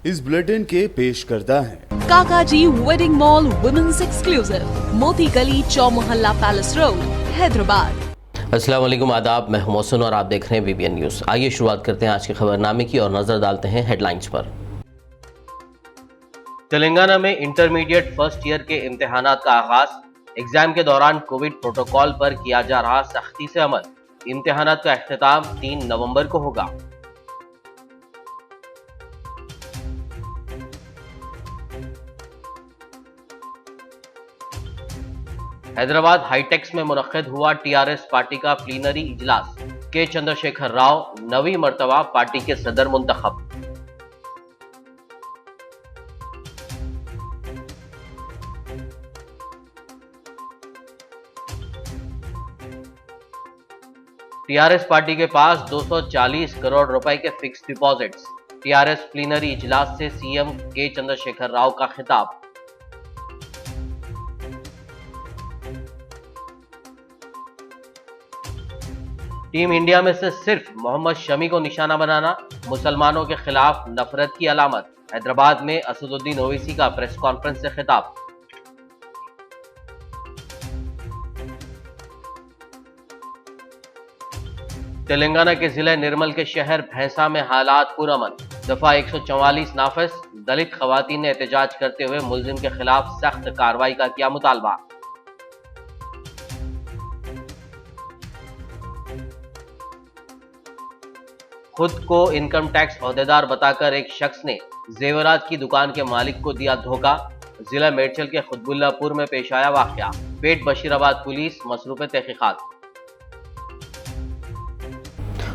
इस बुलेटिन के पेश करता है काकाजी वेडिंग मॉल वुमेन्स एक्सक्लूसिव, मोती गली, चौमोहल्ला पैलेस रोड, हैदराबाद। अस्सलाम वालेकुम, आदाब। मैं हूं मोहसिन और आप देख रहे हैं BBN न्यूज़। आइए शुरुआत करते हैं आज के खबरनामे की और नजर डालते हैं हेडलाइंस पर। तेलंगाना में इंटरमीडिएट फर्स्ट ईयर के इम्तिहानात का आगाज। एग्जाम के दौरान कोविड प्रोटोकॉल पर किया जा रहा सख्ती से अमल। इम्तिहानात का इख्तिताम 3 नवंबर को होगा। हैदराबाद हाईटेक्स में मुनक्किद हुआ TRS पार्टी का प्लीनरी इजलास। के चंद्रशेखर राव 9वीं मर्तबा पार्टी के सदर मुंतखब। TRS पार्टी के पास 240 करोड़ रुपए के फिक्स डिपॉजिट्स। TRS प्लीनरी इजलास से CM के चंद्रशेखर राव का खिताब। टीम इंडिया में से सिर्फ मोहम्मद शमी को निशाना बनाना मुसलमानों के खिलाफ नफरत की अलामत। हैदराबाद में असदुद्दीन ओवैसी का प्रेस कॉन्फ्रेंस से खिताब। तेलंगाना के जिले निर्मल के शहर भैंसा में हालात पुरअमन। दफा 144 नाफिज। दलित खवातीन ने एहतजाज करते हुए मुलजिम के खिलाफ सख्त कार्रवाई का किया मुतालबा। खुद को इनकम टैक्स ओहदेदार बताकर एक शख्स ने जेवरात की दुकान के मालिक को दिया धोखा। जिला मेडचल के खुतबुल्लापुर में पेश आया वाकया। पेट बशीराबाद पुलिस मसरूफ तहकीकात।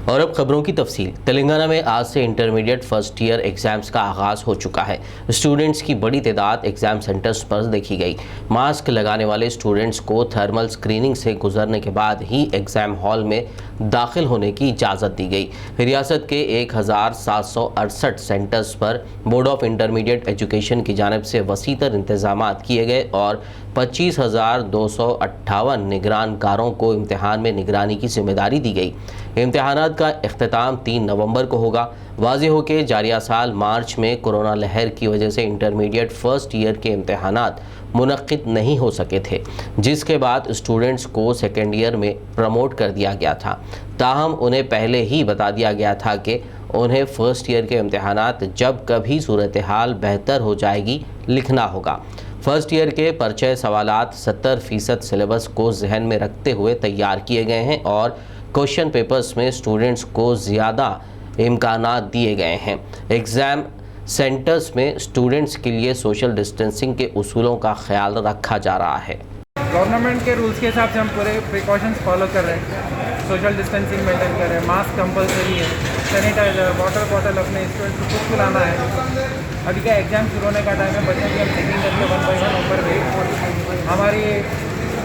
और अब खबरों की तफसील। तेलंगाना में आज से इंटरमीडिएट फर्स्ट ईयर एग्जाम्स का आगाज़ हो चुका है। स्टूडेंट्स की बड़ी तादाद एग्जाम सेंटर्स पर देखी गई। मास्क लगाने वाले स्टूडेंट्स को थर्मल स्क्रीनिंग से गुजरने के बाद ही एग्ज़ाम हॉल में दाखिल होने की इजाज़त दी गई। रियासत के 1768 सेंटर्स पर बोर्ड ऑफ इंटरमीडिएट एजुकेशन की जानिब से वसीतर इंतजाम किए गए और 25,258 निगरानकारों को इम्तिहान में निगरानी की जिम्मेदारी दी गई। इम्तिहानात का इख्तिताम 3 नवंबर को होगा। वाज़ेह हो के जारिया साल मार्च में कोरोना लहर की वजह से इंटरमीडिएट फर्स्ट ईयर के इम्तिहानात मुनक्किद नहीं हो सके थे, जिसके बाद स्टूडेंट्स को सेकेंड ईयर में प्रमोट कर दिया गया था। ताहम उन्हें पहले ही बता दिया गया था कि उन्हें फर्स्ट ईयर के इम्तिहानात जब कभी सूरत हाल बेहतर हो जाएगी लिखना होगा। फर्स्ट ईयर के परिचय सवालात 70% सिलेबस को जहन में रखते हुए तैयार किए गए हैं और क्वेश्चन पेपर्स में स्टूडेंट्स को ज़्यादा इम्कानात दिए गए हैं। एग्ज़ाम सेंटर्स में स्टूडेंट्स के लिए सोशल डिस्टेंसिंग के उसूलों का ख्याल रखा जा रहा है। गवर्नमेंट के रूल्स के हिसाब से हम पूरे प्रिकॉशंस फॉलो कर रहे हैं। सोशल डिस्टेंसिंग मेंटेन कर रहे हैं। मास्क कंपलसरी है। सैनिटाइजर, वाटर बॉटल अपने स्टूडेंट्स को खुद लाना है। अभी का एग्ज़ाम शुरू होने का टाइम है। बच्चों की हम चेकिंग करके 1 by 1 ऊपर गए। हमारी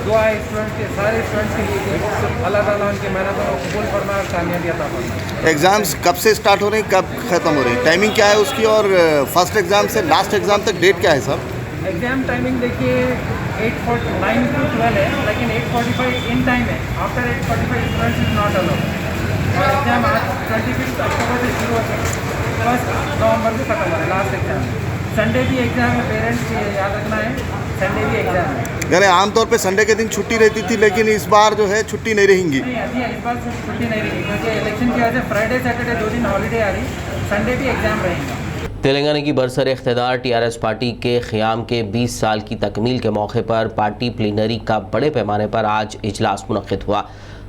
दुआ है स्टूडेंट्स के, सारे स्टूडेंट्स के लिए कि अल्लाह ताला उनकी मेहनतों को कबूल फरमाए और कामयाबी अता फरमाए। एग्ज़ाम्स कब से स्टार्ट हो रहे हैं, कब ख़त्म हो रहे हैं, टाइमिंग क्या है उसकी, और फर्स्ट एग्ज़ाम से लास्ट एग्ज़ाम तक डेट क्या है सर? एग्ज़ाम टाइमिंग देखिए 8:49 to 12 है, लेकिन 8:45 इन टाइम है। After 8:45 students is not allowed. और एग्ज़ाम आज 25 अक्टूबर से शुरू होकर 1 नवंबर को खत्म हो रहा है लास्ट एग्ज़ाम। संडे भी एग्ज़ाम है, पेरेंट्स को याद रखना है, संडे भी एग्ज़ाम है। यानी आमतौर पे संडे के दिन छुट्टी रहती थी, लेकिन इस बार जो है छुट्टी नहीं रहेंगी। नहीं, अभी इस बार छुट्टी नहीं रहेगी क्योंकि इलेक्शन की वजह से फ्राइडे सैटरडे 2 दिन हॉलीडे आ रही। संडे भी एग्ज़ाम रहेगा। तेलंगाना की बरसर इख्तिदार TRS पार्टी के क़याम के 20 साल की तकमील के मौके पर पार्टी प्लीनरी का बड़े पैमाने पर आज इजलास मुनक्किद हुआ।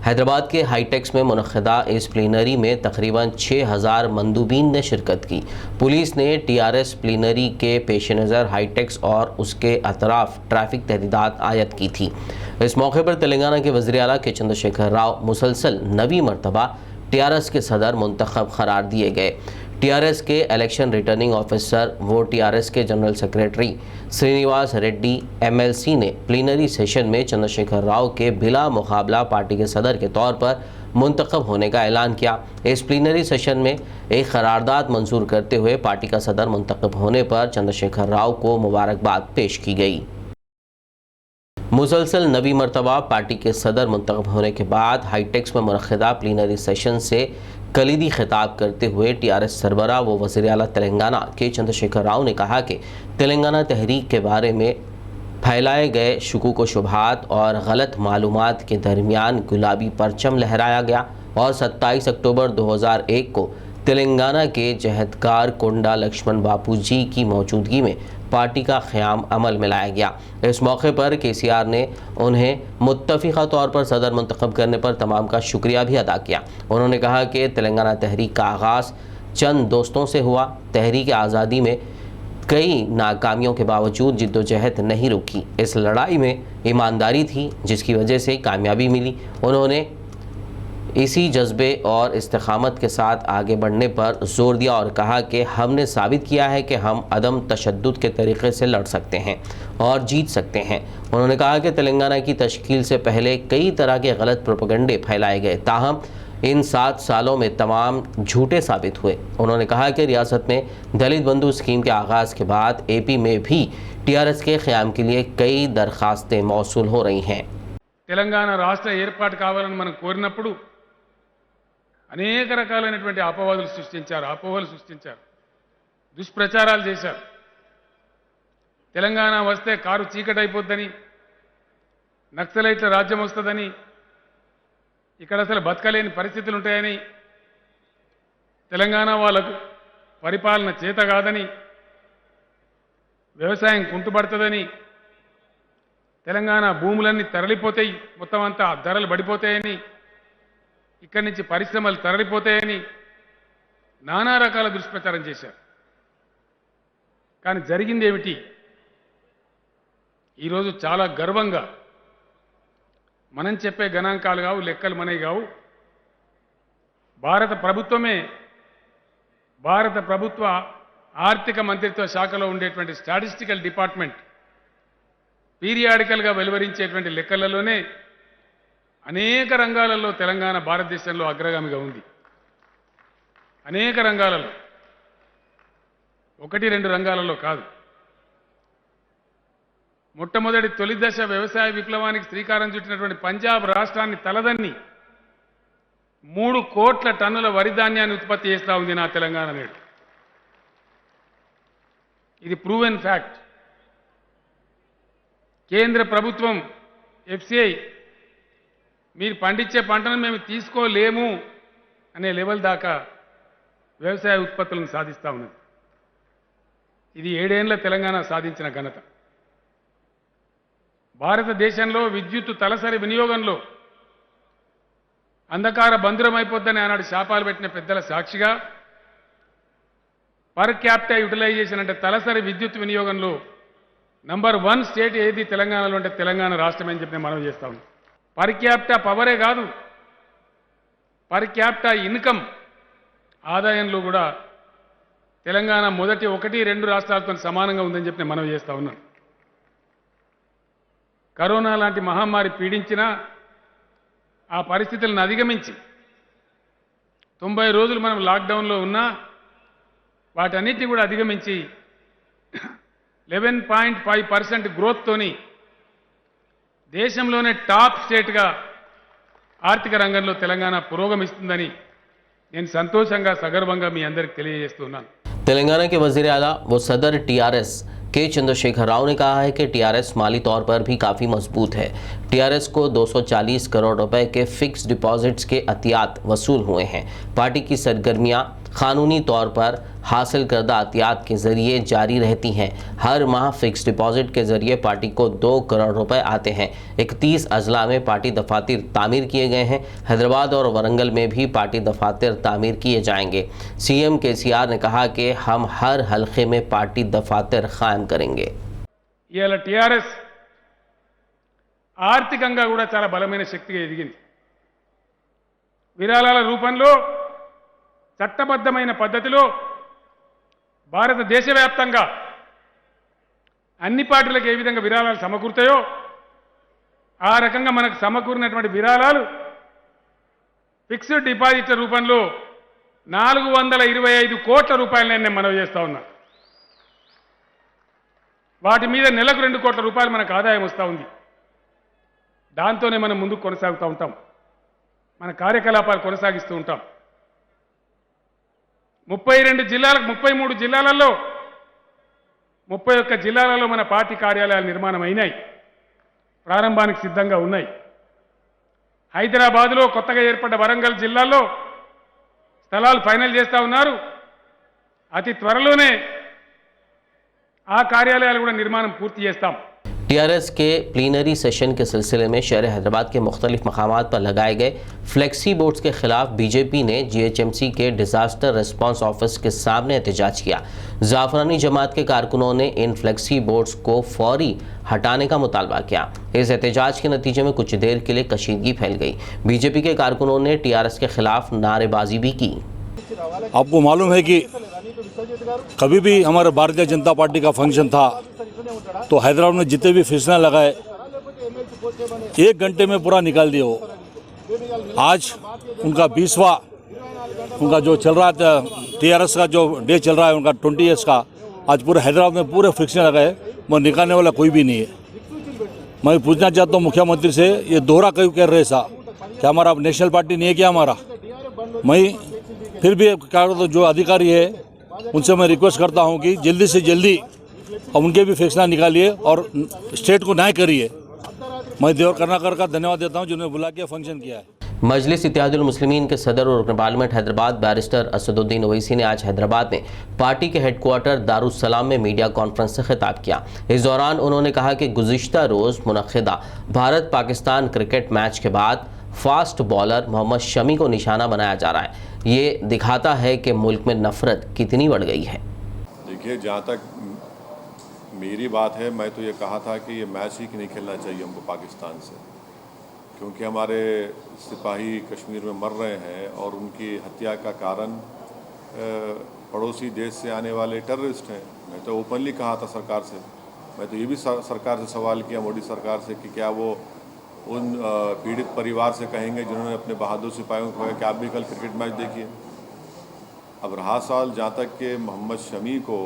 हैदराबाद के हाईटेक्स में मुनक्किदा इस प्लीनरी में तकरीबन 6000 मंदूबीन ने शिरकत की। पुलिस ने TRS प्लीनरी के पेश नज़र हाईटेक्स और उसके अतराफ ट्रैफिक तहदीदात आयद की थी। इस मौके पर तेलंगाना के वज़ीर आला के चंद्रशेखर राव मुसलसल 9वीं मरतबा TRS के सदर मुंतखब करार दिए गए। TRS के इलेक्शन रिटर्निंग ऑफिसर व TRS के general secretary Srinivas Reddy MLC ने प्लीनरी सेशन में चंद्रशेखर राव के बिला मुकाबला पार्टी के सदर के तौर पर मुंतखब होने का ऐलान किया। इस प्लीनरी सेशन में एक करारदाद मंजूर करते हुए पार्टी का सदर मुंतखब होने पर चंद्रशेखर राव को मुबारकबाद पेश की गई। मुसलसल 9वीं मरतबा पार्टी के सदर मुंतखब होने के बाद हाईटेक्स में मुनक्किदा प्लीनरी सेशन से कलीदी खिताब करते हुए टीआरएस सरबराह व वज़ीर आला तेलंगाना के चंद्रशेखर राव ने कहा कि तेलंगाना तहरीक के बारे में फैलाए गए शकूक व शुबहात और गलत मालूमात के दरमियान गुलाबी परचम लहराया गया और 27 अक्टूबर 2001 को तेलंगाना के जहदकार कोंडा लक्ष्मण बापू जी की मौजूदगी में पार्टी का क़याम अमल में लाया गया। इस मौके पर केसीआर ने उन्हें मुत्तफ़िक़ा तौर पर सदर मुंतखब करने पर तमाम का शुक्रिया भी अदा किया। उन्होंने कहा कि तेलंगाना तहरीक का आगाज़ चंद दोस्तों से हुआ। तहरीक आज़ादी में कई नाकामियों के बावजूद जिद्दोजहद नहीं रुकी। इस लड़ाई में ईमानदारी थी जिसकी वजह से कामयाबी मिली। उन्होंने इसी जज्बे और इस्तिक़ामत के साथ आगे बढ़ने पर जोर दिया और कहा कि हमने साबित किया है कि हम अदम तशद्दुद के तरीक़े से लड़ सकते हैं और जीत सकते हैं। उन्होंने कहा कि तेलंगाना की तश्कील से पहले कई तरह के गलत प्रोपेगेंडे फैलाए गए, ताहम इन 7 सालों में तमाम झूठे साबित हुए। उन्होंने कहा कि रियासत में दलित बंधु स्कीम के आगाज़ के बाद AP में भी टीआरएस के क़याम के लिए कई दरख्वास्तें मौसूल हो रही हैं। తెలంగాణ రాష్ట్ర ఏర్పాటు కావాలని మనం కోరినప్పుడు అనేక రకాలైనటువంటి అపోహలు సృష్టించారు, దుష్ప్రచారాలు చేశారు. తెలంగాణ వస్తే కారు చీకటైపోద్దని, నక్సలైట్ల రాజ్యం వస్తుందని, ఇక్కడ అసలు బతకలేని పరిస్థితులు ఉంటాయని, తెలంగాణ వాళ్ళకు పరిపాలన చేత కాదని, వ్యవసాయం కుంటుపడుతుందని, తెలంగాణ భూములన్నీ తరలిపోతాయి, మొత్తం అంతా ధరలు పడిపోతాయని, ఇక్కడి నుంచి పరిశ్రమలు తరలిపోతాయని నానా రకాల దుష్ప్రచారం చేశారు. కానీ జరిగింది ఏమిటి? ఈరోజు చాలా గర్వంగా మనం చెప్పే గణాంకాలు కావు, లెక్కలు మనవి కావు, భారత ప్రభుత్వ ఆర్థిక మంత్రిత్వ శాఖలో ఉండేటువంటి స్టాటిస్టికల్ డిపార్ట్మెంట్ పీరియాడికల్గా వెలువరించేటువంటి లెక్కలలోనే అనేక రంగాలలో తెలంగాణ భారతదేశంలో అగ్రగామిగా ఉంది. అనేక రంగాలలో, 1-2 రంగాలలో కాదు. మొట్టమొదటి తొలి దశ వ్యవసాయ విప్లవానికి శ్రీకారం చుట్టినటువంటి పంజాబ్ రాష్ట్రాన్ని తలదన్ని 3 కోట్ల టన్నుల వరి ధాన్యాన్ని ఉత్పత్తి చేస్తూ ఉంది నా తెలంగాణ నేడు. ఇది ప్రూవెన్ ఫ్యాక్ట్. కేంద్ర ప్రభుత్వం FCI మీరు పండించే పంటను మేము తీసుకోలేము అనే లెవెల్ దాకా వ్యవసాయ ఉత్పత్తులను సాధిస్తూ ఉన్నది. ఇది 7 ఏళ్ల తెలంగాణ సాధించిన ఘనత. భారతదేశంలో విద్యుత్తు తలసరి వినియోగంలో అంధకార బంధురమైపోద్దని ఆనాడు శాపాలు పెట్టిన పెద్దల సాక్షిగా పర్ క్యాపిటా యూటిలైజేషన్ అంటే తలసరి విద్యుత్ వినియోగంలో నంబర్ 1 స్టేట్ ఏది తెలంగాణలో అంటే తెలంగాణ రాష్ట్రం అని చెప్పి మనం చేస్తా ఉన్నాం. పర్ క్యాపిటా పవరే కాదు, పర్ క్యాపిటా ఇన్కమ్ ఆదాయంలో కూడా తెలంగాణ మొదటి 1-2 రాష్ట్రాలతో సమానంగా ఉందని చెప్పి మనం చేస్తా ఉన్నాం. కరోనా లాంటి మహమ్మారి పీడించినా ఆ పరిస్థితులను అధిగమించి 90 రోజులు మనం లాక్డౌన్లో ఉన్నా వాటన్నిటిని కూడా అధిగమించి 11.5% గ్రోత్తోని దేశంలోనే టాప్ స్టేట్గా ఆర్థిక రంగంలో తెలంగాణ పురోగమిస్తుందని నేను సంతోషంగా సగర్వంగా మీ అందరికీ తెలియజేస్తున్నాను. तेलंगाना के वज़ीर आला व सदर टीआरएस के चंद्रशेखर राव ने कहा है कि टीआरएस माली तौर पर भी काफ़ी मजबूत है। टीआरएस को 240 करोड़ रुपए के फिक्स डिपॉजिट्स के अतियात वसूल हुए हैं। पार्टी की सरगर्मियां कानूनी तौर पर हासिल करदा अतियात के जरिए जारी रहती हैं। हर माह फिक्स डिपॉजिट के जरिए पार्टी को 2 करोड़ रुपए आते हैं। 31 अजला में पार्टी दफातर तामीर किए गए हैं। हैदराबाद और वरंगल में भी पार्टी दफातर तामीर किए जाएंगे। CM KCR ने कहा कि हम हर हल्के में पार्टी दफातर कायम करेंगे। ఇవాళ టీఆర్ఎస్ ఆర్థికంగా కూడా చాలా బలమైన శక్తిగా ఎదిగింది. విరాళాల రూపంలో చట్టబద్ధమైన పద్ధతిలో భారతదేశవ్యాప్తంగా అన్ని పార్టీలకు ఏ విధంగా విరాళాలు సమకూరుతాయో ఆ రకంగా మనకు సమకూరినటువంటి విరాళాలు ఫిక్స్డ్ డిపాజిట్ల రూపంలో 425 కోట్ల రూపాయలు నేను మనవి చేస్తా ఉన్నా. వాటి మీద నెలకు 2 కోట్ల రూపాయలు మనకు ఆదాయం వస్తూ ఉంది. దాంతోనే మనం ముందుకు కొనసాగుతూ ఉంటాం, మన కార్యకలాపాలు కొనసాగిస్తూ ఉంటాం. 32 జిల్లాలకు 33 జిల్లాలలో 31 జిల్లాలలో మన పార్టీ కార్యాలయాల నిర్మాణం అయినాయి, ప్రారంభానికి సిద్ధంగా ఉన్నాయి. హైదరాబాద్లో కొత్తగా ఏర్పడ్డ వరంగల్ జిల్లాలో స్థలాలు ఫైనల్ చేస్తూ ఉన్నారు. అతి త్వరలోనే ఆ కార్యాలయాలు కూడా నిర్మాణం పూర్తి చేస్తాం. टीआरएस के प्लीनरी सेशन के सिलसिले में शहर हैदराबाद के मुख्तलिफ मकामात पर लगाए गए फ्लेक्सी बोर्ड्स के खिलाफ बीजेपी ने जीएचएमसी के डिजास्टर रिस्पांस ऑफिस के सामने एहतजाज किया. जाफरानी जमात के कारकुनों ने इन फ्लेक्सी बोर्ड्स को फौरी हटाने का मुतालबा किया. इस एहतजाज के नतीजे में कुछ देर के लिए कशीदगी फैल गई. बीजेपी के कारकुनों ने टीआरएस के खिलाफ नारेबाजी भी की. आपको मालूम है कि कभी भी हमारे भारतीय जनता पार्टी का फंक्शन था तो हैदराबाद में जितने भी फैसला लगाए 1 घंटे में पूरा निकाल दिए. हो आज उनका 20वां उनका जो चल रहा था टीआरएस का जो डे चल रहा है उनका 20 ईयर्स का, आज पूरे हैदराबाद में पूरे फिक्शन लगाए, वो निकालने वाला कोई भी नहीं है. मैं पूछना चाहता हूँ मुख्यमंत्री से, ये दोहरा क्यों कर रहे सा? क्या हमारा नेशनल पार्टी नहीं है क्या हमारा? मैं फिर भी जो अधिकारी है उनसे मैं रिक्वेस्ट करता हूं कि जल्दी से जल्दी उनके भी फैसला निकालिए और स्टेट को न्याय करिए. मैं देवर कर्नाकर का धन्यवाद देता हूं जिन्होंने बुला के फंक्शन किया है. मजलिस इत्तेहादुल मुस्लिमीन के सदर और रुकन पार्लियामेंट हैदराबाद बैरिस्टर असदुद्दीन ओवैसी ने आज हैदराबाद में पार्टी के हेडक्वार्टर दारुस्सलाम में मीडिया कॉन्फ्रेंस से खिताब किया. इस दौरान उन्होंने कहा कि गुज़िश्ता रोज़ मुनक़्क़िदा भारत पाकिस्तान क्रिकेट मैच के बाद फास्ट बॉलर मोहम्मद शमी को निशाना बनाया जा रहा है. ये दिखाता है कि मुल्क में नफरत कितनी बढ़ गई है. देखिए, जहाँ तक मेरी बात है, मैं तो ये कहा था कि ये मैच ही नहीं खेलना चाहिए हमको पाकिस्तान से, क्योंकि हमारे सिपाही कश्मीर में मर रहे हैं और उनकी हत्या का कारण पड़ोसी देश से आने वाले टेररिस्ट हैं. मैं तो ओपनली कहा था सरकार से, मैं तो ये भी सरकार से सवाल किया, मोदी सरकार से, कि क्या वो उन पीड़ित परिवार से कहेंगे जिन्होंने अपने बहादुर सिपाहियों को कहा कि आप भी कल क्रिकेट मैच देखिए. अब रहा सवाल जहाँ तक कि मोहम्मद शमी को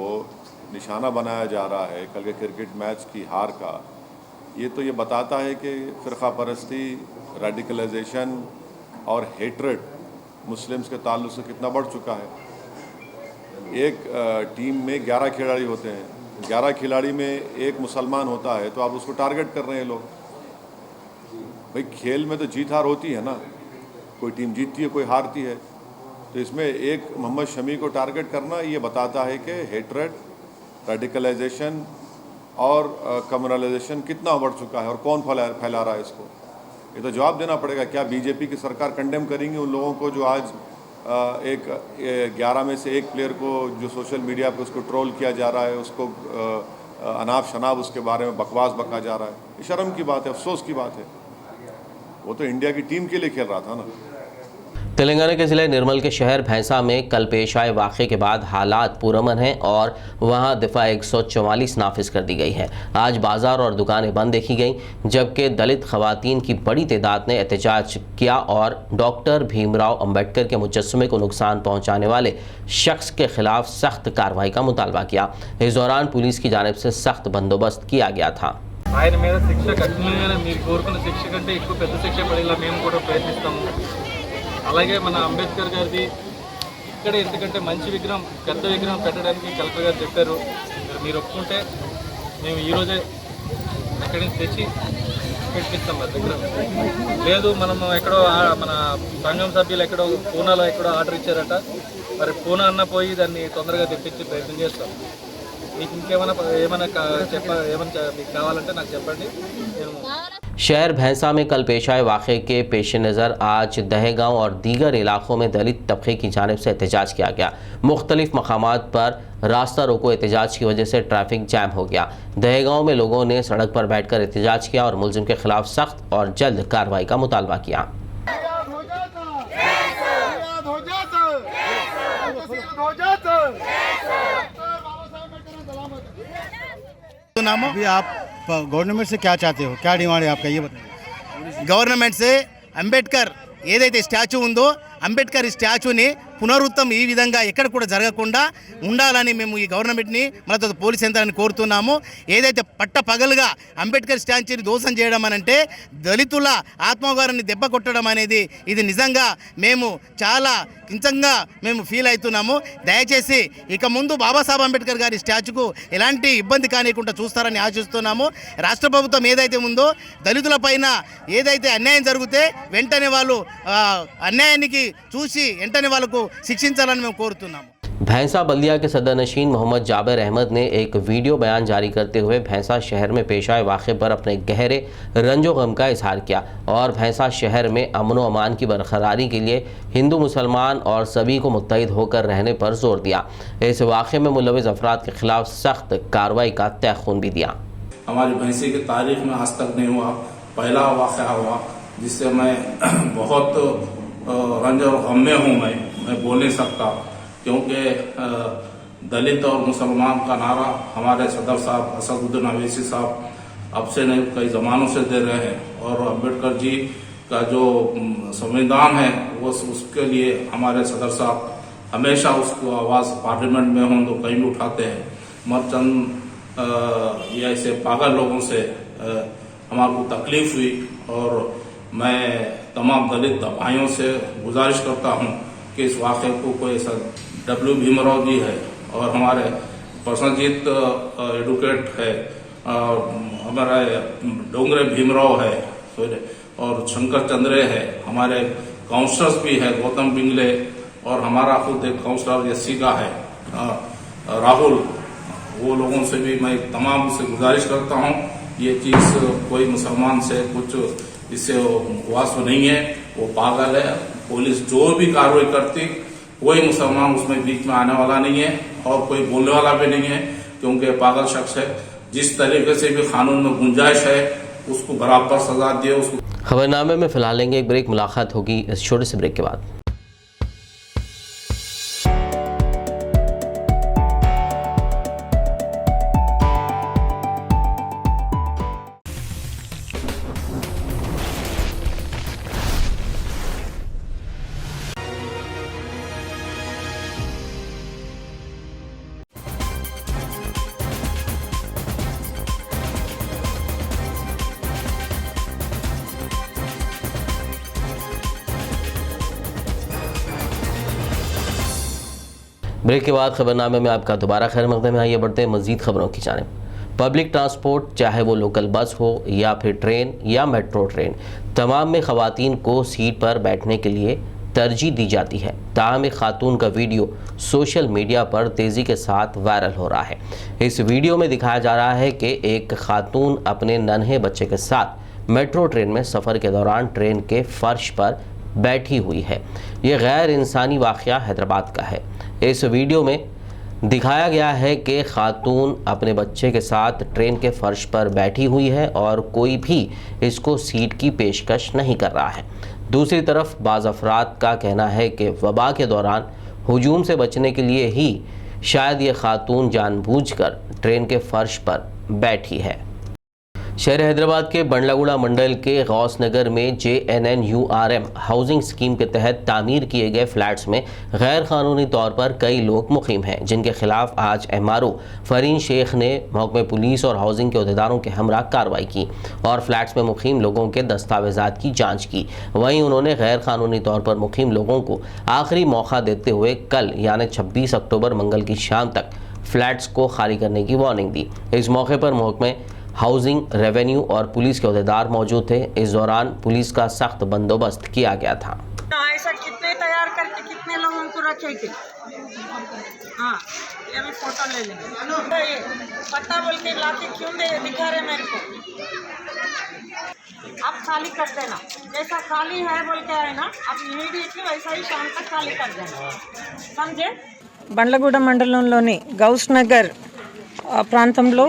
निशाना बनाया जा रहा है कल के क्रिकेट मैच की हार का, ये तो ये बताता है कि फ़िरक़ा परस्ती, रेडिकलाइजेशन और हेट्रेड मुस्लिम्स के ताल्लुक से कितना बढ़ चुका है. एक टीम में 11 खिलाड़ी होते हैं, 11 खिलाड़ी में एक मुसलमान होता है, तो आप उसको टारगेट कर रहे हैं लोग. भाई, खेल में तो जीत हार होती है ना, कोई टीम जीतती है कोई हारती है. तो इसमें एक मोहम्मद शमी को टारगेट करना ये बताता है कि हेट्रेड, रेडिकलाइजेशन और कम्युनलाइजेशन कितना बढ़ चुका है और कौन फैला रहा है इसको. ये तो जवाब देना पड़ेगा. क्या बीजेपी की सरकार कंडेम करेंगी उन लोगों को जो आज 11 में से एक प्लेयर को जो सोशल मीडिया पर उसको ट्रोल किया जा रहा है, उसको अनाप शनाप उसके बारे में बकवास बका जा रहा है? ये शर्म की बात है, अफसोस की बात है. वो तो इंडिया की टीम के लिए खेल रहा था ना. तेलंगाना के ज़िले निर्मल के शहर भैंसा में कल पेश आए वाक़े के बाद हालात पुरअमन हैं और वहां दफ़ा 144 नाफिज कर दी गई है. आज बाजार और दुकानें बंद देखी गईं, जबकि दलित ख़वातीन की बड़ी तादाद ने एहतजाज किया और डॉक्टर भीमराव अम्बेडकर के मुजस्समे को नुकसान पहुँचाने वाले शख्स के खिलाफ सख्त कार्रवाई का मुतालबा किया. इस दौरान पुलिस की जानिब से सख्त बंदोबस्त किया गया था. ఆయన మీద శిక్ష కఠినంగానే మీరు కోరుకున్న శిక్ష కంటే ఎక్కువ పెద్ద శిక్ష పడేలా మేము కూడా ప్రయత్నిస్తాము. అలాగే మన అంబేద్కర్ గారిది ఇక్కడ ఎందుకంటే మంచి విగ్రహం, పెద్ద విగ్రహం పెట్టడానికి కలెక్టర్ గారు చెప్పారు. మీరు ఒప్పుకుంటే మేము ఈరోజే అక్కడి నుంచి తెచ్చి పెట్టిస్తాం మరి విగ్రహం. లేదు మనము ఎక్కడో మన సంఘం సభ్యులు ఎక్కడో పూనాలో ఎక్కడో ఆర్డర్ ఇచ్చారట, మరి పూనా అన్న పోయి దాన్ని తొందరగా తెప్పించి ప్రయత్నం చేస్తాం. మీకు ఇంకేమైనా మీకు కావాలంటే నాకు చెప్పండి. शहर भैंसा में कल पेश आए वाक़े के पेश नज़र आज दहेगांव और दीगर इलाकों में दलित तबके की जानिब से एहतजाज किया गया. मुख्तलिफ मकामात पर रास्ता रोको एहतजाज की वजह से ट्रैफिक जैम हो गया. दहेगांव में लोगों ने सड़क पर बैठकर एहतजाज किया और मुलजिम के खिलाफ सख्त और जल्द कार्रवाई का मुतालबा किया. अभी आप गवर्नमेंट से क्या चाहते हो, क्या डिमांड है आपका, ये बताइए. గవర్నమెంట్ से అంబేద్కర్ ఏదైతే స్టాచ్యూ ఉందో అంబేద్కర్ స్టాచ్యూని పునరుద్ధం ఈ విధంగా ఎక్కడ కూడా జరగకుండా ఉండాలని మేము ఈ గవర్నమెంట్ని మన పోలీస్ యంత్రాన్ని కోరుతున్నాము. ఏదైతే పట్టపగలుగా అంబేద్కర్ స్టాచ్యూని దోషం చేయడం అనంటే దళితుల ఆత్మగౌరవాన్ని దెబ్బ కొట్టడం అనేది ఇది నిజంగా మేము చాలా కించంగా మేము ఫీల్ అవుతున్నాము. దయచేసి ఇక ముందు బాబాసాహెబ్ అంబేద్కర్ గారి స్టాచ్యూకు ఎలాంటి ఇబ్బంది కానివ్వకుండా చూస్తారని ఆశిస్తున్నాము. రాష్ట్ర ప్రభుత్వం ఏదైతే ఉందో దళితుల పైన ఏదైతే అన్యాయం జరిగితే వెంటనే వాళ్ళు అన్యాయానికి చూసి వెంటనే వాళ్ళకు శిక్షించాలని మేము కోరుతున్నాము. भैंसा बल्दिया के सदरनशीन मोहम्मद जाबिर अहमद ने एक वीडियो बयान जारी करते हुए भैंसा शहर में पेश आए वाक़े पर अपने गहरे रंजो गम का इजहार किया और भैंसा शहर में अमन व अमान की बरकरारी के लिए हिंदू मुसलमान और सभी को मुत्तहिद होकर रहने पर जोर दिया। इस वाक़े में मुलविस अफराद के खिलाफ सख्त कार्रवाई का तयख़ुन भी दिया। हमारी भैंसे की तारीख में आज तक नहीं हुआ, पहला वाक़या हुआ जिससे मैं बहुत रंज और गम में हूँ। मैं बोल नहीं सकता क्योंकि दलित और मुसलमान का नारा हमारे सदर साहब असदुद्दीन अवैसी साहब अब से नहीं कई ज़मानों से दे रहे हैं और अम्बेडकर जी का जो संविधान है वो उसके लिए हमारे सदर साहब हमेशा उसको आवाज़ पार्लियामेंट में हों तो कहीं भी उठाते हैं। मगर चंद ये ऐसे पागल लोगों से हमारे को तकलीफ हुई और मैं तमाम दलित भाइयों से गुजारिश करता हूँ कि इस वाक़े को कोई ऐसा डब्ल्यू भीमराव जी है और हमारे प्रसन्नजीत एडवोकेट है और हमारे डोंगरे भीमराव है और शंकर चंद्रे है, हमारे काउंसलर्स भी है गौतम बिंगले और हमारा खुद एक काउंसलर एससी का है राहुल, वो लोगों से भी मैं तमाम से गुजारिश करता हूँ ये चीज़ कोई मुसलमान से कुछ इससे वास्व नहीं है, वो पागल है। पुलिस जो भी कार्रवाई करती कोई मुसलमान उसमें बीच में आने वाला नहीं है और कोई बोलने वाला भी नहीं है क्योंकि पागल शख्स है। जिस तरीके से भी कानून में गुंजाइश है उसको बराबर सजा दिए। उसको खबरनामे में फिलहाल लेंगे एक ब्रेक, मुलाकात होगी इस छोटे से ब्रेक के बाद। ब्रेक के बाद खबरनामे में आपका दोबारा खैर मकदम है। आइए बढ़ते हैं मजीद खबरों की जानिब। पब्लिक ट्रांसपोर्ट चाहे वो लोकल बस हो या फिर ट्रेन या मेट्रो ट्रेन, तमाम में ख़वातीन को सीट पर बैठने के लिए तरजीह दी जाती है। ताहम एक खातून का वीडियो सोशल मीडिया पर तेज़ी के साथ वायरल हो रहा है। इस वीडियो में दिखाया जा रहा है कि एक खातून अपने नन्हे बच्चे के साथ मेट्रो ट्रेन में सफ़र के दौरान ट्रेन के फर्श पर बैठी हुई है। ये गैर इंसानी वाक़या हैदराबाद का है। इस वीडियो में दिखाया गया है कि खातून अपने बच्चे के साथ ट्रेन के फर्श पर बैठी हुई है और कोई भी इसको सीट की पेशकश नहीं कर रहा है। दूसरी तरफ बाज़ अफराद का कहना है कि वबा के दौरान हुजूम से बचने के लिए ही शायद ये खातून जानबूझकर ट्रेन के फर्श पर बैठी है। शहर हैदराबाद के बंडलागुड़ा मंडल के गौस नगर में JNNURM हाउसिंग स्कीम के तहत तामीर किए गए फ्लैट्स में गैर कानूनी तौर पर कई लोग मुकीम हैं, जिनके खिलाफ आज MRO फरीन शेख ने महकमे पुलिस और हाउसिंग के अहदेदारों के हमरा कार्रवाई की और फ्लैट्स में मुकीम लोगों के दस्तावेजात की जाँच की। वहीं उन्होंने गैर कानूनी तौर पर मुकीम लोगों को आखिरी मौका देते हुए कल यानी 26 अक्टूबर मंगल की शाम तक फ्लैट्स को खाली करने की वार्निंग दी। इस मौके पर महकमे हाउसिंग, रेवेन्यू और पुलिस के अहदेदार मौजूद थे। इस दौरान पुलिस का सख्त बंदोबस्त किया गया था। ऐसा कितने तैयार करके कितने लोगों को रखेंगे? हाँ, ये भी फोटो ले लेंगे। ये पता बोल के लाके क्यों दे दिखा रहे मेरे को? आप खाली कर देना, जैसा खाली है बोल के आए ना, आप इमीडिएटली वैसा ही शाम तक खाली कर देना, समझे? బండ్లగూడ మండలంలోని గౌస్ నగర్ ప్రాంతంలో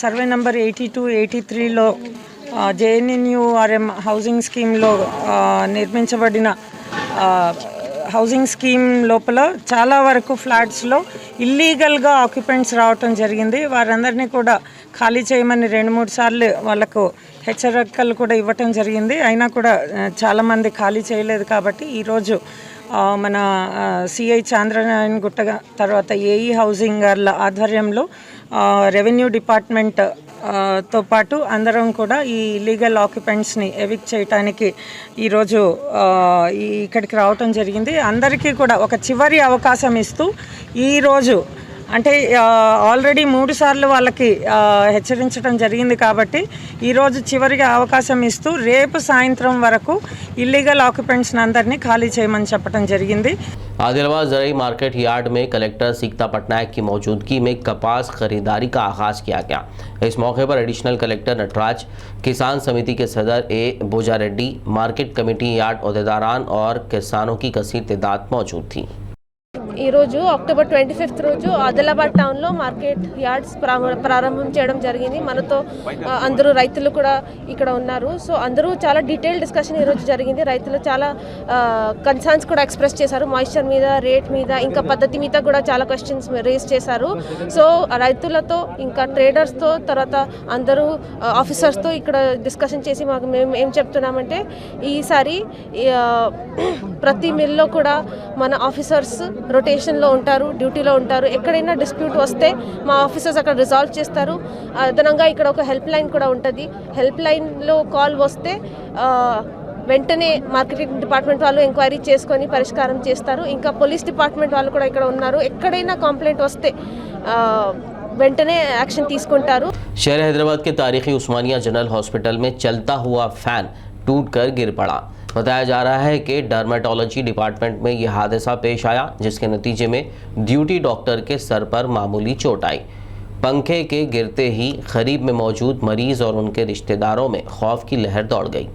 సర్వే నంబర్ 82, 83లో JNNURM హౌసింగ్ స్కీమ్లో నిర్మించబడిన హౌసింగ్ స్కీమ్ లోపల చాలా వరకు ఫ్లాట్స్లో ఇల్లీగల్గా ఆక్యుపెంట్స్ రావటం జరిగింది. వారందరినీ కూడా ఖాళీ చేయమని 2-3 సార్లు వాళ్ళకు హెచ్చరికలు కూడా ఇవ్వటం జరిగింది. అయినా కూడా చాలామంది ఖాళీ చేయలేదు. కాబట్టి ఈరోజు మన సిఐ చాంద్రనారాయణ గుట్ట తర్వాత ఏఈ హౌసింగ్ గార్ల ఆధ్వర్యంలో రెవెన్యూ డిపార్ట్మెంట్ తో పాటు అందరం కూడా ఈ లీగల్ ఆక్యుపెంట్స్ని ఎవిక్ట్ చేయడానికి ఈరోజు ఇక్కడికి రావటం జరిగింది. అందరికీ కూడా ఒక చివరి అవకాశం ఇస్తూ ఈరోజు అంటే ఆల్రెడీ 3 సార్లు వాళ్ళకి హెచ్చరించడం జరిగింది కాబట్టి ఈరోజు చివరిగా అవకాశం ఇస్తూ రేపు సాయంత్రం వరకు ఇల్లీగల్ ఆక్యుపెంట్స్ అందరినీ ఖాళీ చేయమని చెప్పడం జరిగింది. आदिलाबाद ज़राई मार्केट यार्ड में कलेक्टर सीकता पटनायक की मौजूदगी में कपास खरीदारी का आगाज़ किया गया। इस मौके पर एडिशनल कलेक्टर नटराज, किसान समिति के सदर ए बोजा रेड्डी, मार्केट कमेटी यार्ड अहदेदारान और किसानों की कसीर तादाद मौजूद थी। ఈరోజు అక్టోబర్ 25 రోజు ఆదిలాబాద్ టౌన్లో మార్కెట్ యార్డ్స్ ప్రారంభం చేయడం జరిగింది. మనతో అందరూ రైతులు కూడా ఇక్కడ ఉన్నారు. సో అందరూ చాలా డీటెయిల్ డిస్కషన్ ఈరోజు జరిగింది. రైతులు చాలా కన్సర్న్స్ కూడా ఎక్స్ప్రెస్ చేశారు. మాయిశ్చర్ మీద, రేట్ మీద, ఇంకా పద్ధతి మీద కూడా చాలా క్వశ్చన్స్ రేస్ చేశారు. సో రైతులతో ఇంకా ట్రేడర్స్తో తర్వాత అందరూ ఆఫీసర్స్తో ఇక్కడ డిస్కషన్ చేసి మేము ఏం చెప్తున్నామంటే ఈసారి ప్రతి మిల్లో కూడా మన ఆఫీసర్స్ రొటేషన్లో ఉంటారు, డ్యూటీలో ఉంటారు. ఎక్కడైనా డిస్ప్యూట్ వస్తే మా ఆఫీసర్స్ అక్కడ రిజాల్వ్ చేస్తారు. అదనంగా ఇక్కడ ఒక హెల్ప్ లైన్ కూడా ఉంటుంది. హెల్ప్ లైన్లో కాల్ వస్తే వెంటనే మార్కెటింగ్ డిపార్ట్మెంట్ వాళ్ళు ఎంక్వైరీ చేసుకొని పరిష్కారం చేస్తారు. ఇంకా పోలీస్ డిపార్ట్మెంట్ వాళ్ళు కూడా ఇక్కడ ఉన్నారు. ఎక్కడైనా కంప్లైంట్ వస్తే వెంటనే యాక్షన్ తీసుకుంటారు. शहर हैदराबाद के तारीखी उस्मानिया जनरल हॉस्पिटल में चलता हुआ फैन टूटकर गिर पड़ा। बताया जा रहा है कि डर्मेटोलॉजी डिपार्टमेंट में यह हादसा पेश आया, जिसके नतीजे में ड्यूटी डॉक्टर के सर पर मामूली चोट आई। पंखे के गिरते ही करीब में मौजूद मरीज और उनके रिश्तेदारों में खौफ की लहर दौड़ गई।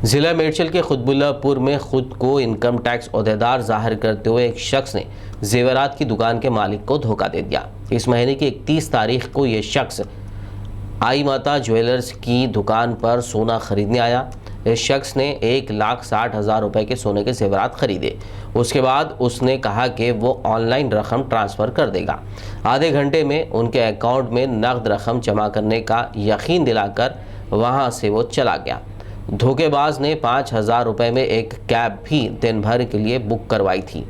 जिला मेडचल के खुतबुल्लापुर में खुद को इनकम टैक्स अहदेदार जाहिर करते हुए एक शख्स ने जेवरात की दुकान के मालिक को धोखा दे दिया। इस महीने की 31 तारीख को यह शख्स आई माता ज्वेलर्स की दुकान पर सोना खरीदने आया। इस शख्स ने 1,60,000 रुपए के सोने के जेवरात खरीदे। उसके बाद उसने कहा कि वो ऑनलाइन रकम ट्रांसफ़र कर देगा। आधे घंटे में उनके अकाउंट में नकद रकम जमा करने का यकीन दिलाकर वहां से वो चला गया। धोखेबाज ने 5,000 रुपए में एक कैब भी दिन भर के लिए बुक करवाई थी।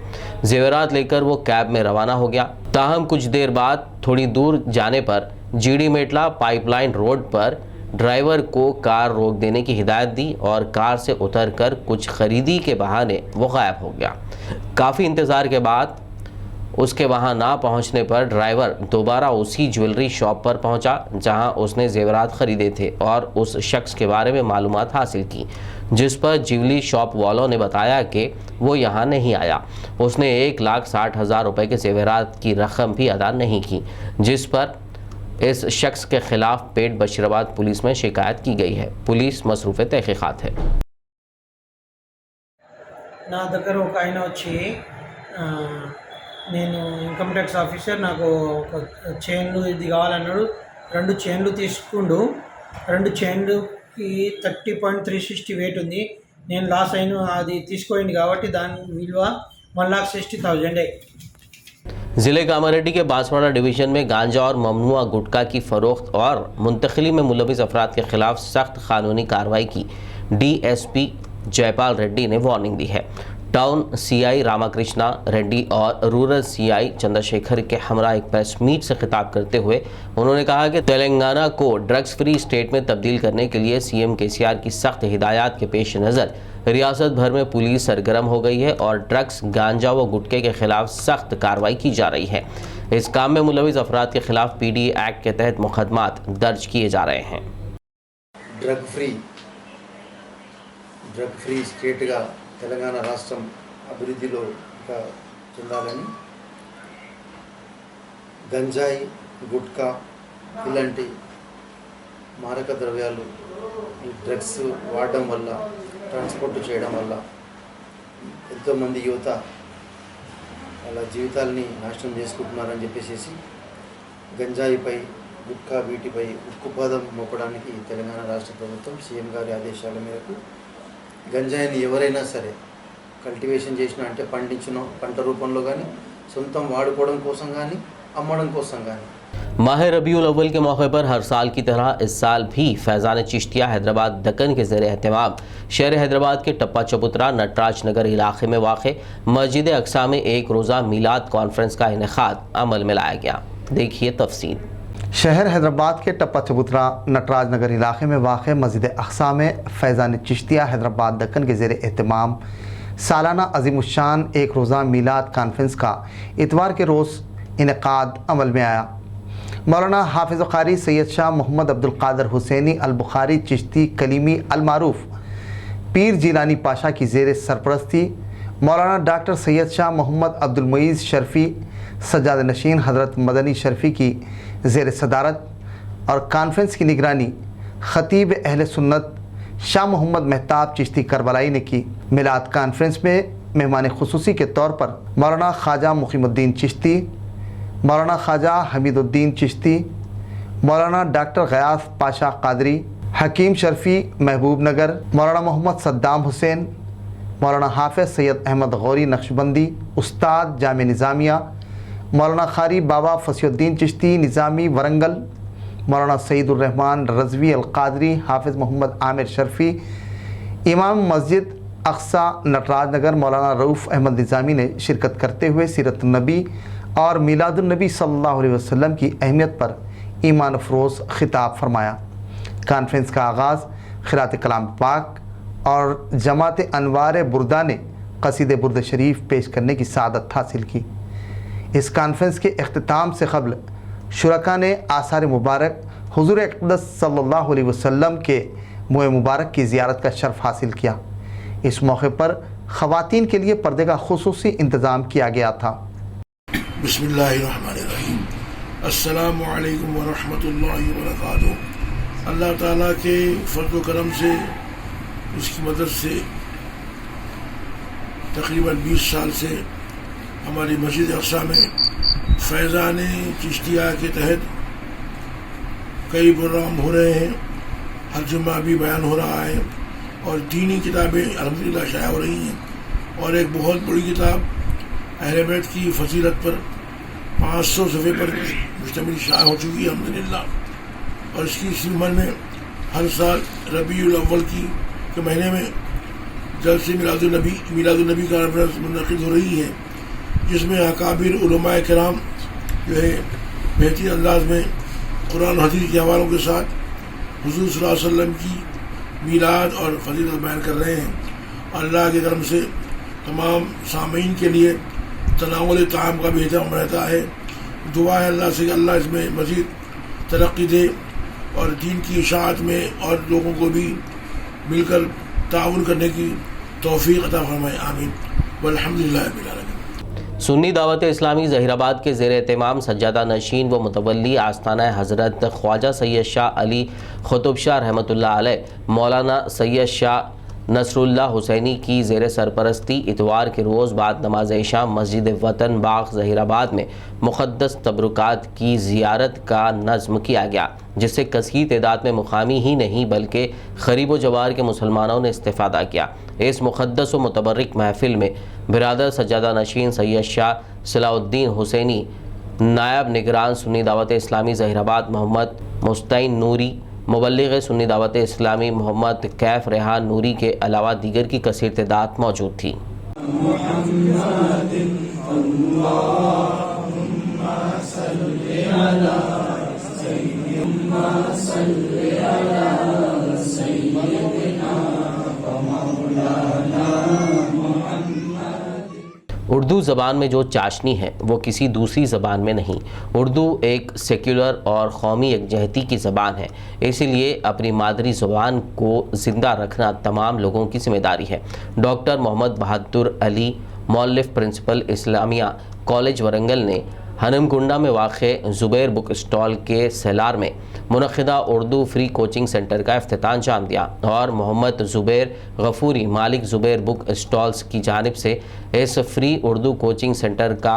जेवरात लेकर वो कैब में रवाना हो गया। ताहम कुछ देर बाद थोड़ी दूर जाने पर जीडी मेटला पाइपलाइन रोड पर ड्राइवर को कार रोक देने की हिदायत दी और कार से उतरकर कुछ खरीदी के बहाने वो गायब हो गया। काफ़ी इंतज़ार के बाद उसके वहां ना पहुंचने पर ड्राइवर दोबारा उसी ज्वेलरी शॉप पर पहुंचा जहां उसने जेवरात खरीदे थे और उस शख्स के बारे में मालूमात हासिल की, जिस पर ज्वेलरी शॉप वालों ने बताया कि वो यहां नहीं आया। उसने 1,60,000 रुपए के जेवरात की रकम भी अदा नहीं की, जिस पर इस शख्स के खिलाफ पेट बशीराबाद पुलिस में शिकायत की गई है। पुलिस मसरूफ़ तहक़ीक़ात है। నా దగ్గర ఒక ఆయన వచ్చి నేను ఇన్కమ్ ట్యాక్స్ ఆఫీసర్, నాకు ఒక చైన్లు ఇది కావాలన్నాడు. 2 చైన్లు తీసుకుండు. 2 చైన్లుకి 30.360 వెయిట్ ఉంది. నేను లాస్ అయిన అది తీసుకోండి కాబట్టి దాని విలువ 1,60,000 ज़िले कामारेड्डी के बांसवाड़ा डिवीज़न में गांजा और ममनुआ गुटखा की फ़रोख्त और मुंतकिली में मुलविस अफराद के खिलाफ सख्त कानूनी कार्रवाई की DSP जयपाल रेड्डी ने वार्निंग दी है। टाउन CI रामाकृष्णा रेड्डी और रूरल CI चंद्रशेखर के हमरा एक प्रेस मीट से खिताब करते हुए उन्होंने कहा कि तेलंगाना को ड्रग्स फ्री स्टेट में तब्दील करने के लिए CM KCR की सख्त हिदायत के पेश नज़र रियासत भर में पुलिस सरगर्म हो गई है और ड्रग्स, गांजा व गुटखे के खिलाफ सख्त कार्रवाई की जा रही है। इस काम में मुलविस अफराद के खिलाफ PDA एक्ट के तहत मुकदमात दर्ज किए जा रहे हैं। ड्रग फ्री स्टेट का తెలంగాణ రాష్ట్రం అభివృద్ధిలో చెందాలని గంజాయి, గుట్కా ఇలాంటి మారక ద్రవ్యాలు, ఈ డ్రగ్స్ వాడడం వల్ల, ట్రాన్స్పోర్ట్ చేయడం వల్ల ఎంతోమంది యువత వాళ్ళ జీవితాలని నాశనం చేసుకుంటున్నారని చెప్పేసి గంజాయిపై, గుట్కా వీటిపై ఉక్కుపాదం మోపడానికి తెలంగాణ రాష్ట్ర ప్రభుత్వం CM గారి ఆదేశాల మేరకు గంజాయిని ఎవరైనా సరే కల్టివేషన్ చేసిన అంటే పండించిన పంట రూపంలో కానీ సొంతం వాడుకోవడం కోసం కానీ అమ్మడం కోసం కానీ माह रबीउल अव्वल के मौके पर हर साल की तरह इस साल भी फैज़ान चिश्तिया हैदराबाद दक्कन के ज़ेर एहतमाम शहर हैदराबाद के टप्पा चबूतरा नटराज नगर इलाके में वाक़े मस्जिद अक्सा में एक रोज़ा मीलाद कॉन्फ्रेंस का इनेकाद अमल में लाया गया। देखिए तफसील। शहर हैदराबाद के टप्पा चबूतरा नटराज नगर इलाके में वाक़ मस्जिद अक़सा में फैज़ान चिश्तिया हैदराबाद दक्कन के ज़ेर एहतमाम सालाना अज़ीमुश्शान एक रोज़ा मीलाद कॉन्फ्रेंस का इतवार के रोज़ इनेकाद अमल में आया। मौलाना हाफिज़ क़ारी सैयद शाह मोहम्मद अब्दुल क़ादिर हुसैनी अल बुखारी चिश्ती कलीमी अल मारूफ पीर जिलानी पाशा की ज़ेर सरपरस्ती मौलाना डॉक्टर सैयद शाह मोहम्मद अब्दुल मुईज़ शर्फ़ी सज्जाद नशीन हज़रत मदनी शर्फ़ी की ज़ेर सदारत और कॉन्फ्रेंस की निगरानी ख़तीब अहले सुन्नत शाह मोहम्मद महताब चिश्ती करबलाई ने की। मिलाद कॉन्फ्रेंस में मेहमान खुसूसी के तौर पर मौलाना ख्वाजा मुक़ीमुद्दीन चिश्ती, मौलाना ख्वाजा हमीदुद्दीन चिश्ती, मौलाना डॉक्टर गयास पाशा कादरी, हकीम शर्फ़ी महबूब नगर, मौलाना मोहम्मद सद्दाम हुसैन, मौलाना हाफिज़ सैयद अहमद गौरी नक्शबंदी, उस्ताद जामे निज़ामिया, मौलाना ख़ारी बाबा फसीउद्दीन चिश्ती निज़ामी वरंगल, मौलाना सईदुर्रहमान रज़वी अल-क़ादरी, हाफिज़ मोहम्मद आमिर शर्फ़ी, इमाम मस्जिद अक़सा नटराज नगर मौलाना रऊफ़ अहमद निज़ामी ने शिरकत करते हुए सीरत नबी और मीलादुन्नबी सल्लल्लाहु अलैहि वसल्लम की अहमियत पर ईमान अफरोज़ खिताब फरमाया। कॉन्फ्रेंस का आगाज़ क़िरात कलाम पाक और जमात अनवार बुरदा ने क़सीदे बुर्द शरीफ पेश करने की सादत हासिल की। इस कॉन्फ्रेंस के अख्तिताम से क़ब्ल शुरका ने आसार मुबारक हुज़ूर अक़दस सल्लल्लाहु अलैहि वसल्लम के मुँह मुबारक की ज़ियारत का शर्फ़ हासिल किया। इस मौके पर ख़वातीन के लिए पर्दे का खुसूसी इंतज़ाम किया गया था। बिस्मिल्लाहिर्रहमानिर्रहीम, अस्सलामु अलैकुम व रहमतुल्लाहि व बरकातुहू। अल्लाह ताला के फ़ज़्ल व करम से उसकी मदद से तकरीबन 20 साल से हमारी मस्जिद अक़सा में फैज़ान चिश्तिया के तहत कई प्रोग्राम हो रहे हैं। हर जुम्मा भी बयान हो रहा है और दीनी किताबें अल्हम्दुलिल्लाह शाया हो रही हैं। और एक बहुत बड़ी किताब अहले बैत की फजीलत पर 500 सफ़े पर मुश्तमिल शाया हो चुकी है अल्हम्दुलिल्लाह। और इसकी सिलसिले में हर साल रबीउल अव्वल के महीने में जलसे मीलादुन्नबी कॉन्फ्रेंस मुनक़िद हो रही है, जिसमें अकाबिर उलमाए किराम जो है बेहतरीन अंदाज में कुरान हदीस के हवालों के साथ हुज़ूर सल्लल्लाहु अलैहि वसल्लम की मीलाद और फजीलत बयान कर रहे हैं। अल्लाह के करम से तमाम सामीन के लिए तनावुल ताम का भी एहतराम रहता है। दुआ है अल्लाह से कि अल्लाह इसमें मज़ीद तरक्की दे और दीन की इशाअत में और लोगों को भी मिलकर ताउन करने की तौफीक अता फरमाए। आमीन वल्हम्दुलिल्लाहि रब्बिल आलमीन। सुन्नी दावत इस्लामी ज़हीराबाद के ज़ेर एहतमाम सज्जादा नशीन व मुतवल्ली आस्ताना हज़रत ख्वाजा सैयद शाह अली ख़ुतुब शाह रहमतुल्लाह अलैह मौलाना सैयद शाह नसरुल्लाह हुसैनी की ज़ेर सरपरस्ती इतवार के रोज़ बाद नमाज इशा मस्जिद वतन बाग ज़हीराबाद में मुक़द्दस तबरुकात की ज़ियारत का नज़्म किया गया, जिससे कसीर तादाद में मुकामी ही नहीं बल्कि ग़रीब व जवार के मुसलमानों ने इस्तिफ़ादा किया। इस मुक़द्दस व मुतबर्रिक महफ़िल में बिरादर सज्जादा नशीन सैयद शाह सलाउद्दीन हुसैनी, नायब निगरान सुन्नी दावत इस्लामी ज़हीराबाद मोहम्मद मुस्तैन नूरी, मुबल्लिग़ सुन्नी दावत इस्लामी मोहम्मद कैफ रेहान नूरी के अलावा दीगर की कसीर तादाद मौजूद थी। उर्दू ज़बान में जो चाशनी है वो किसी दूसरी ज़बान में नहीं। उर्दू एक सेक्युलर और कौमी यकजहती की ज़बान है, इसीलिए अपनी मादरी ज़बान को ज़िंदा रखना तमाम लोगों की ज़िम्मेदारी है। डॉक्टर मोहम्मद बहादुर अली मौलिफ प्रिंसिपल इस्लामिया कॉलेज वरंगल ने हनमकुंडा में वाक़े ज़ुबैर बुक स्टॉल के सेलार में मुनक़िदा उर्दू फ्री कोचिंग सेंटर का इफ्तिताम जान दिया और मोहम्मद ज़ुबैर गफूरी मालिक ज़ुबैर बुक स्टॉल्स की जानिब से इस फ्री उर्दू कोचिंग सेंटर का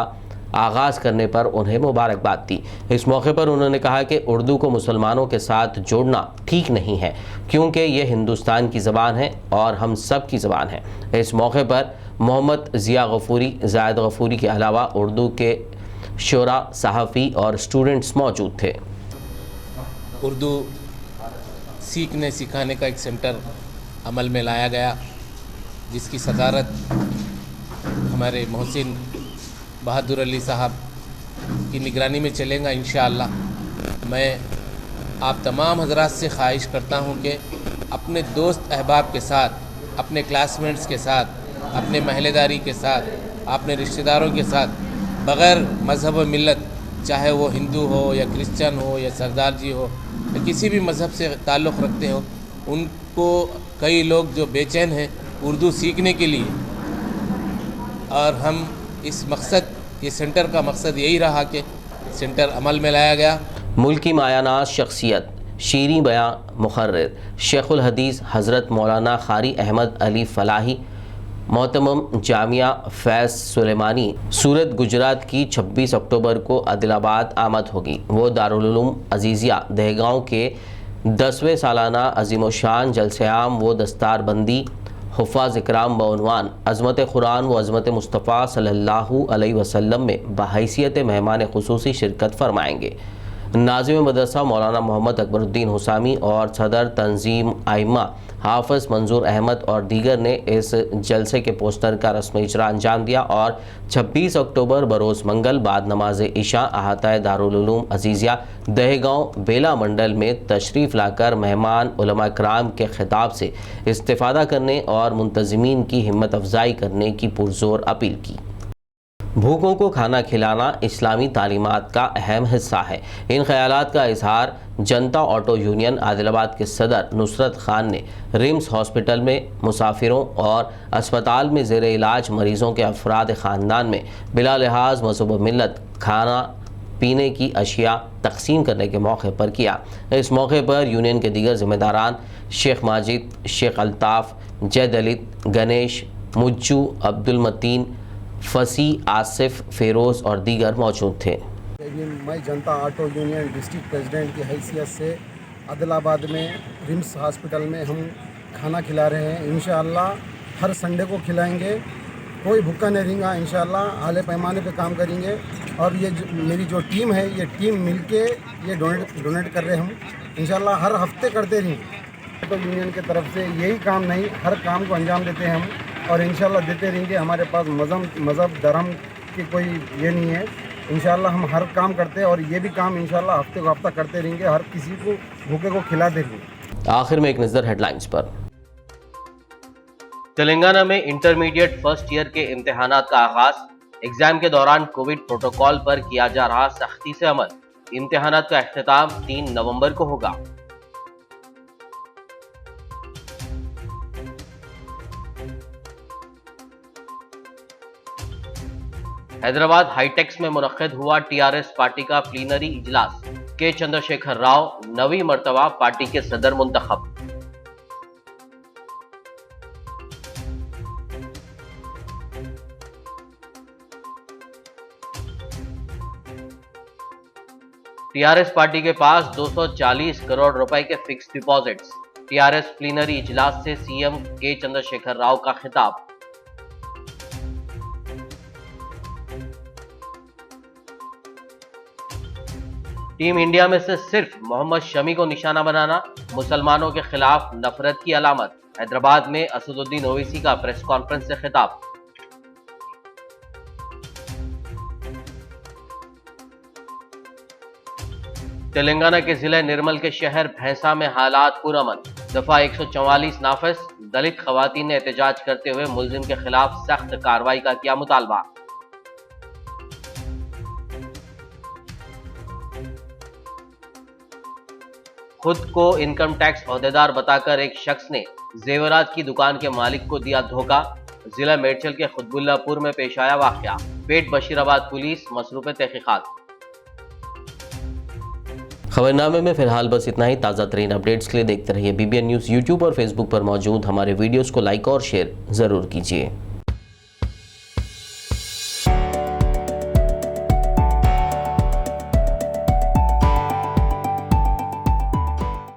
आगाज़ करने पर उन्हें मुबारकबाद दी। इस मौके पर उन्होंने कहा कि उर्दू को मुसलमानों के साथ जोड़ना ठीक नहीं है, क्योंकि ये हिंदुस्तान की ज़बान है और हम सब की ज़बान है। इस मौके पर मोहम्मद ज़िया गफूरी, जायद गफूरी के अलावा उर्दू के शोरा, सहाफ़ी और स्टूडेंट्स मौजूद थे। उर्दू सीखने सिखाने का एक सेंटर अमल में लाया गया, जिसकी सदारत हमारे मोहसिन बहादुर अली साहब की निगरानी में चलेगा इंशाअल्लाह। मैं आप तमाम हजरात से ख्वाहिश करता हूँ कि अपने दोस्त अहबाब के साथ, अपने क्लासमेट्स के साथ, अपने महल्लेदारी के साथ, अपने रिश्तेदारों के साथ, बग़ैर मज़हब व मिल्लत, चाहे वो हिंदू हो या क्रिश्चियन हो या सरदार जी हो या किसी भी मज़हब से ताल्लुक़ रखते हो, उनको कई लोग जो बेचैन हैं उर्दू सीखने के लिए, और हम इस मकसद, ये सेंटर का मकसद यही रहा कि सेंटर अमल में लाया गया। मुल्की मायानाज शख्सियत शीरी बयां मुखर्रिर शेखुल हदीस हज़रत मौलाना ख़ारी अहमद अली फ़लाही मोहतरम जामिया फैज़ सुलेमानी सूरत गुजरात की 26 अक्टूबर को आदिलाबाद आमद होगी। वो दारुल उलूम अजीज़िया दहगांव के 10वें सालाना अज़ीमुशान जलसे आम व दस्तारबंदी हुफ़ाज़ इकराम बउनवान अज़मत कुरान व अज़मत मुस्तफ़ा सल्लल्लाहु अलैहि वसल्लम में बहैसियत मेहमान खुसूसी शिरकत फरमाएँगे। नाज़िम मदरसा मौलाना मोहम्मद अकबरुद्दीन हुसामी और सदर तंजीम आइमा हाफ़िज़ मंजूर अहमद और दीगर ने इस जलसे के पोस्टर का रस्मी इजरा अंजाम दिया और 26 अक्टूबर बरोज़ मंगल बाद नमाज इशा अहाता दारुल उलूम अजीज़िया दहगांव बेला मंडल में तशरीफ़ लाकर मेहमान उलमा कराम के खिताब से इस्तिफ़ादा करने और मुंतज़मीन की हिम्मत अफजाई करने की पुरज़ोर अपील की। भूखों को खाना खिलाना इस्लामी तालीमात का अहम हिस्सा है। इन ख्यालात का इजहार जनता ऑटो यूनियन आदिलाबाद के सदर नुसरत खान ने रिम्स हॉस्पिटल में मुसाफिरों और अस्पताल में ज़ेर इलाज मरीज़ों के अफराद ख़ानदान में बिला लिहाज मज़हब व मिल्लत खाना पीने की अशिया तकसीम करने के मौके पर किया। इस मौके पर यूनियन के दीगर ज़िम्मेदारान शेख माजिद, शेख अल्ताफ़, जय दलित, गणेश, मुज्जू, अब्दुल मतीन, फसी, आसिफ, फेरोज़ और दीगर मौजूद थे। मैं जनता ऑटो यूनियन डिस्ट्रिक्ट प्रेसिडेंट की हैसियत से आदिलाबाद में रिम्स हॉस्पिटल में हम खाना खिला रहे हैं। इंशाअल्लाह हर संडे को खिलाएंगे, कोई भूखा नहीं रहेगा। इंशाअल्लाह आले पैमाने पे काम करेंगे और ये मेरी जो टीम है, ये टीम मिलके ये डोनेट कर रहे हैं हम। इंशाअल्लाह हर हफ्ते करते रहेंगे। ऑटो यूनियन की तरफ से यही काम नहीं, हर काम को अंजाम देते हैं हम और इंशाल्लाह देते रहेंगे। हमारे पास मज़हब धर्म की कोई ये नहीं है। इंशाल्लाह हम हर काम करते हैं और ये भी काम इंशाल्लाह हफ्ते को हफ्ता करते रहेंगे, हर किसी को भूखे को खिलाते रहेंगे। आखिर में एक नज़र हेडलाइंस पर। तेलंगाना में इंटरमीडिएट फर्स्ट ईयर के इम्तिहानात का आगाज। एग्जाम के दौरान कोविड प्रोटोकॉल पर किया जा रहा सख्ती से अमल। इम्तिहानात का अख्तिताम 3 नवंबर को होगा। हैदराबाद हाईटेक्स में मुनक्किद हुआ टीआरएस पार्टी का प्लीनरी इजलास। के चंद्रशेखर राव 9वीं मर्तबा पार्टी के सदर मुंतखब। टीआरएस पार्टी के पास 240 करोड़ रुपए के फिक्स डिपॉजिट्स। टीआरएस प्लीनरी इजलास से सीएम के चंद्रशेखर राव का खिताब। टीम इंडिया में से सिर्फ मोहम्मद शमी को निशाना बनाना मुसलमानों के खिलाफ नफरत की अलामत। हैदराबाद में असदुद्दीन ओवैसी का प्रेस कॉन्फ्रेंस से खिताब। तेलंगाना के जिले निर्मल के शहर भैंसा में हालात पुरअमन। दफा 144 नाफिज। दलित खवातीन ने एहतजाज करते हुए मुलजिम के खिलाफ सख्त कार्रवाई का किया मुतालबा। खुद को इनकम टैक्स ओहदेदार बताकर एक शख्स ने जेवरात की दुकान के मालिक को दिया धोखा। जिला मेडचल के खुतबुल्लापुर में पेश आया वाकया। पेट बशीराबाद पुलिस मसरूफ तहकीकात। खबरनामे में फिलहाल बस इतना ही। ताज़ा तरीन अपडेट्स के लिए देखते रहिए BBN न्यूज़। यूट्यूब और फेसबुक पर मौजूद हमारे वीडियोस को लाइक और शेयर ज़रूर कीजिए।